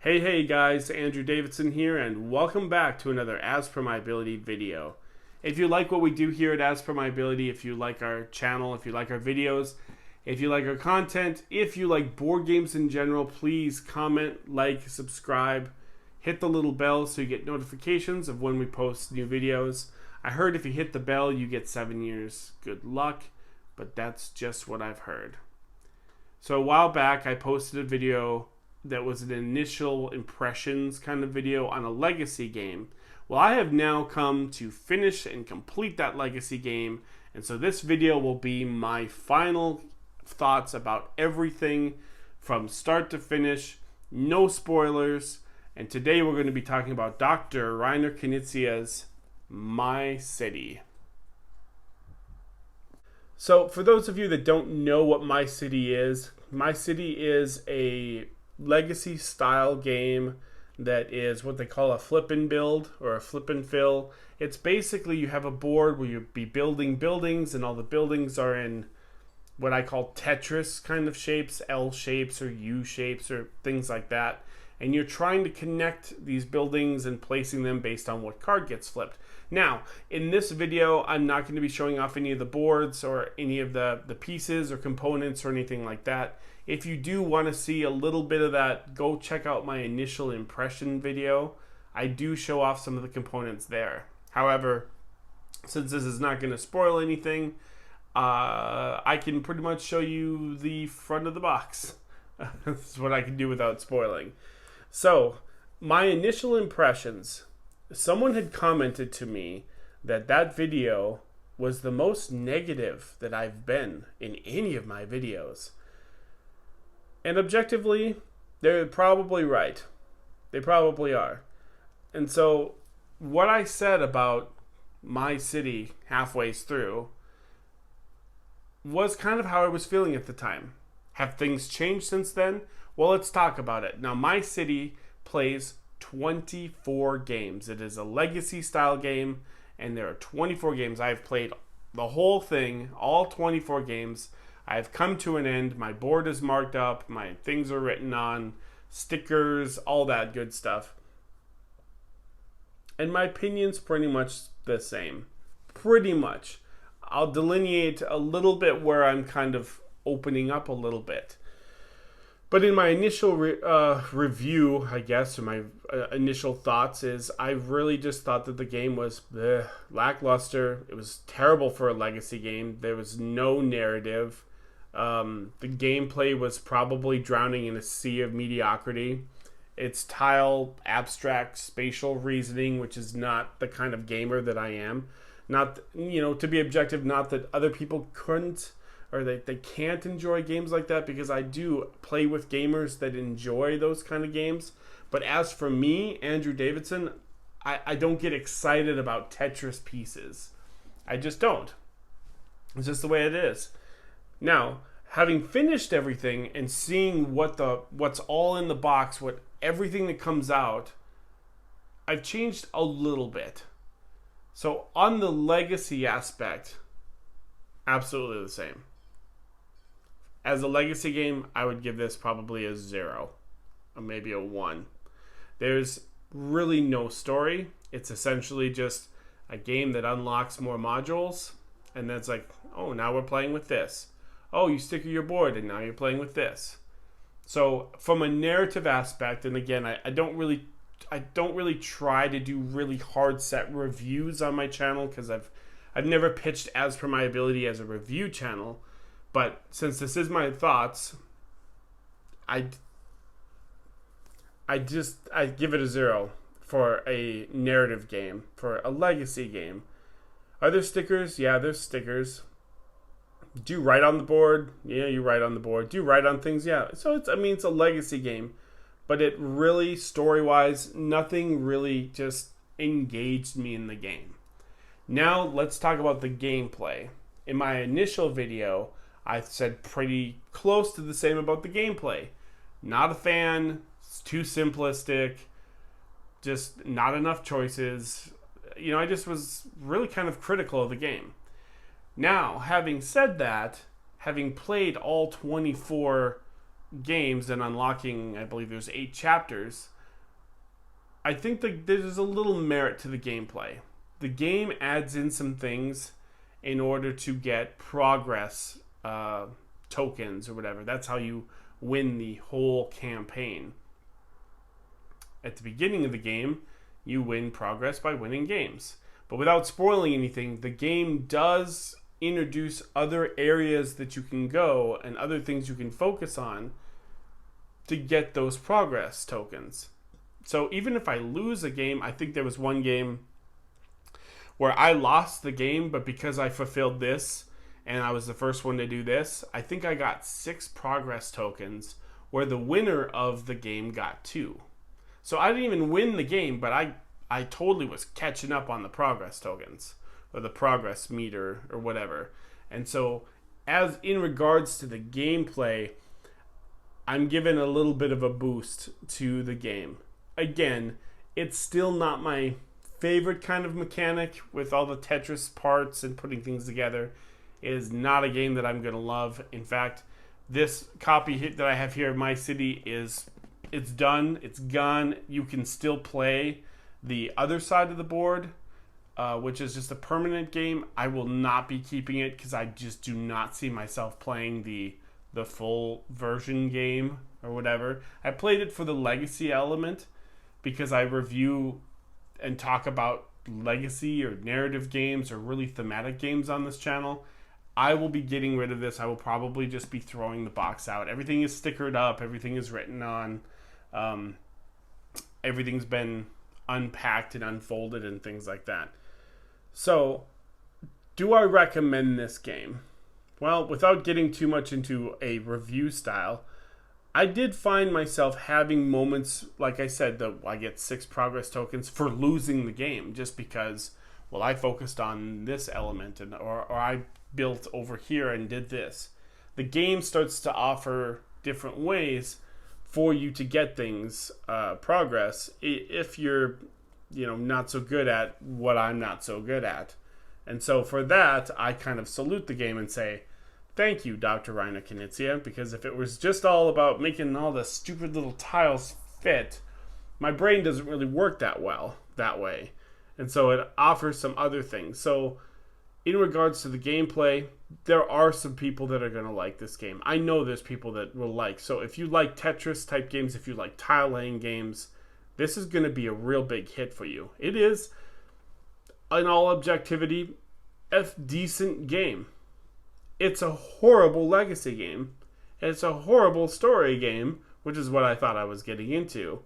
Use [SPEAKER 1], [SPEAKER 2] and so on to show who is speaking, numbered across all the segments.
[SPEAKER 1] Hey guys, Andrew Davidson here, and welcome back to another As Per My Ability video. If you like what we do here at As Per My Ability, if you like our channel, if you like our videos, if you like our content, if you like board games in general, please comment, like, subscribe, hit the little bell so you get notifications of when we post new videos. I heard if you hit the bell, you get 7 years. Good luck, but that's just what I've heard. So a while back, I posted a video that was an initial impressions kind of video on a legacy game. Well, I have now come to finish and complete that legacy game, and so this video will be my final thoughts about everything from start to finish, no spoilers, and today we're going to be talking about Dr. Reiner Knizia's My City. So for those of you that don't know what My City is a legacy style game that is what they call a flip and build or a flip and fill. It's basically you have a board where you'll be building buildings, and all the buildings are in what I call Tetris kind of shapes, L shapes or U shapes or things like that. And you're trying to connect these buildings and placing them based on what card gets flipped. Now, in this video, I'm not going to be showing off any of the boards or any of the pieces or components or anything like that. If you do want to see a little bit of that, go check out my initial impression video. I do show off some of the components there. However, since this is not going to spoil anything, I can pretty much show you the front of the box. That's what I can do without spoiling. So, my initial impressions, someone had commented to me that video was the most negative that I've been in any of my videos. And objectively, they're probably right. They probably are. And so, what I said about My City halfway through was kind of how I was feeling at the time. Have things changed since then? Well, let's talk about it. Now, My City plays 24 games. It is a legacy style game, and there are 24 games. I've played the whole thing, all 24 games. I've come to an end. My board is marked up. My things are written on, stickers, all that good stuff. And my opinion's pretty much the same. Pretty much. I'll delineate a little bit where I'm kind of opening up a little bit. But in my initial review, I guess, or my initial thoughts is I really just thought that the game was lackluster. It was terrible for a legacy game. There was no narrative. The gameplay was probably drowning in a sea of mediocrity. It's tile, abstract, spatial reasoning, which is not the kind of gamer that I am. Not, to be objective, not that other people couldn't or they can't enjoy games like that, because I do play with gamers that enjoy those kind of games. But as for me, Andrew Davidson, I don't get excited about Tetris pieces. I just don't. It's just the way it is. Now, having finished everything and seeing what's all in the box, everything that comes out, I've changed a little bit. So on the legacy aspect, absolutely the same. As a legacy game, I would give this probably a 0, or maybe a 1. There's really no story. It's essentially just a game that unlocks more modules, and then it's like, oh, now we're playing with this. Oh, you sticker your board, and now you're playing with this. So from a narrative aspect, and again, I don't really try to do really hard set reviews on my channel, because I've never pitched As Per My Ability as a review channel. But since this is my thoughts, I give it a 0 for a narrative game, for a legacy game. Are there stickers? Yeah, there's stickers. Do you write on the board? Yeah, you write on the board. Do you write on things? Yeah. So it's a legacy game, but it really, story-wise, nothing really just engaged me in the game. Now let's talk about the gameplay. In my initial video, I said pretty close to the same about the gameplay. Not a fan. It's too simplistic. Just not enough choices. I just was really kind of critical of the game. Now, having said that, having played all 24 games and unlocking, I believe there's 8 chapters, I think that there's a little merit to the gameplay. The game adds in some things in order to get progress tokens or whatever. That's how you win the whole campaign. At the beginning of the game, you win progress by winning games. But without spoiling anything, the game does introduce other areas that you can go and other things you can focus on to get those progress tokens. So even if I lose a game, I think there was one game where I lost the game, but because I fulfilled this and I was the first one to do this, I think I got 6 progress tokens where the winner of the game got 2. So I didn't even win the game, but I totally was catching up on the progress tokens or the progress meter or whatever. And so as in regards to the gameplay, I'm giving a little bit of a boost to the game. Again, it's still not my favorite kind of mechanic with all the Tetris parts and putting things together. It is not a game that I'm going to love. In fact, this copy that I have here of My City it's done. It's gone. You can still play the other side of the board, which is just a permanent game. I will not be keeping it because I just do not see myself playing the full version game or whatever. I played it for the legacy element because I review and talk about legacy or narrative games or really thematic games on this channel. I will be getting rid of this. I will probably just be throwing the box out. Everything is stickered up. Everything is written on. Everything's been unpacked and unfolded and things like that. So, do I recommend this game? Well, without getting too much into a review style, I did find myself having moments, like I said, that I get 6 progress tokens for losing the game just because, well, I focused on this element or I built over here and did this. The game starts to offer different ways for you to get things, progress, if you're, not so good at what I'm not so good at. And so for that, I kind of salute the game and say, thank you, Dr. Reiner Knizia, because if it was just all about making all the stupid little tiles fit, my brain doesn't really work that well that way. And so it offers some other things. So in regards to the gameplay, there are some people that are going to like this game. I know there's people that will like. So if you like Tetris type games, if you like tile laying games, this is going to be a real big hit for you. It is, in all objectivity, a decent game. It's a horrible legacy game. It's a horrible story game, which is what I thought I was getting into.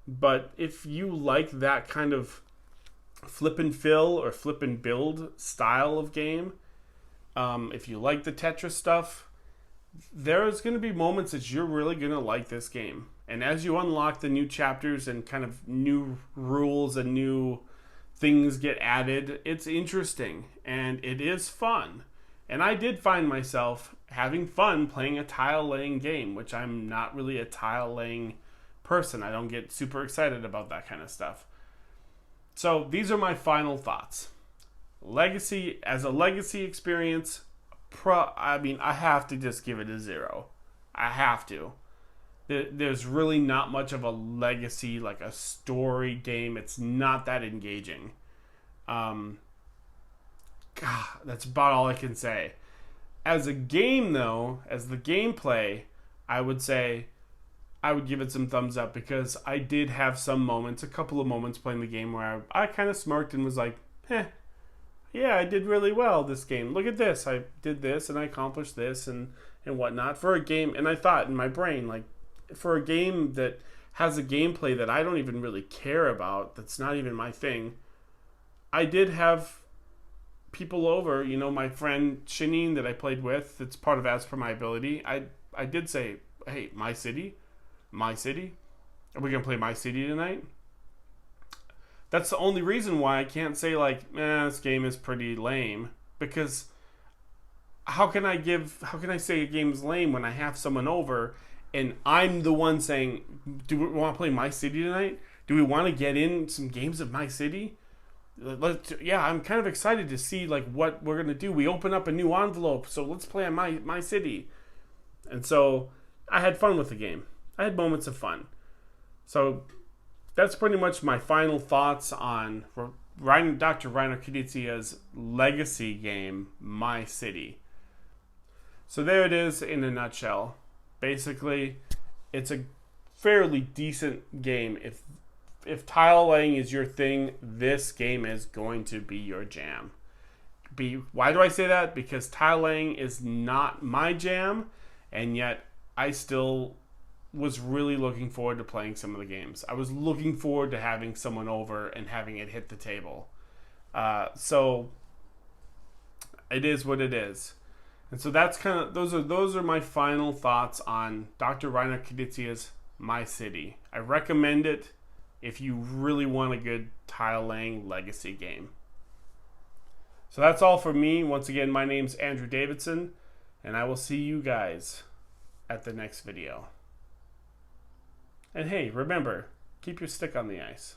[SPEAKER 1] But if you like that kind of flip and fill or flip and build style of game, if you like the Tetris stuff, there's going to be moments that you're really going to like this game. And as you unlock the new chapters and kind of new rules and new things get added, it's interesting and it is fun. And I did find myself having fun playing a tile laying game, which I'm not really a tile laying person. I don't get super excited about that kind of stuff. So these are my final thoughts. Legacy, as a legacy experience, I have to just give it a 0. I have to. There's really not much of a legacy, like a story game. It's not that engaging. God, that's about all I can say. As a game, though, as the gameplay, I would say I would give it some thumbs up because I did have some moments, a couple of moments playing the game where I kind of smirked and was like, yeah, I did really well this game. Look at this. I did this and I accomplished this and whatnot for a game. And I thought in my brain, like, for a game that has a gameplay that I don't even really care about, that's not even my thing, I did have people over, my friend Shanine that I played with, that's part of As Per My Ability. I did say, hey, My City? Are we going to play My City tonight? That's the only reason why I can't say, like, this game is pretty lame. Because how can I say a game's lame when I have someone over and I'm the one saying, do we want to play My City tonight? Do we want to get in some games of My City? I'm kind of excited to see like what we're going to do. We open up a new envelope, so let's play on My City. And so I had fun with the game. I had moments of fun. So that's pretty much my final thoughts on Dr. Reiner Knizia's legacy game, My City. So there it is in a nutshell. Basically, it's a fairly decent game. If tile laying is your thing, this game is going to be your jam. Why do I say that? Because tile laying is not my jam, and yet I still was really looking forward to playing some of the games. I was looking forward to having someone over and having it hit the table. So it is what it is. And so that's kind of those are my final thoughts on Dr. Reiner Knizia's My City. I recommend it if you really want a good tile laying legacy game. So that's all for me. Once again, my name's Andrew Davidson, and I will see you guys at the next video. And hey, remember, keep your stick on the ice.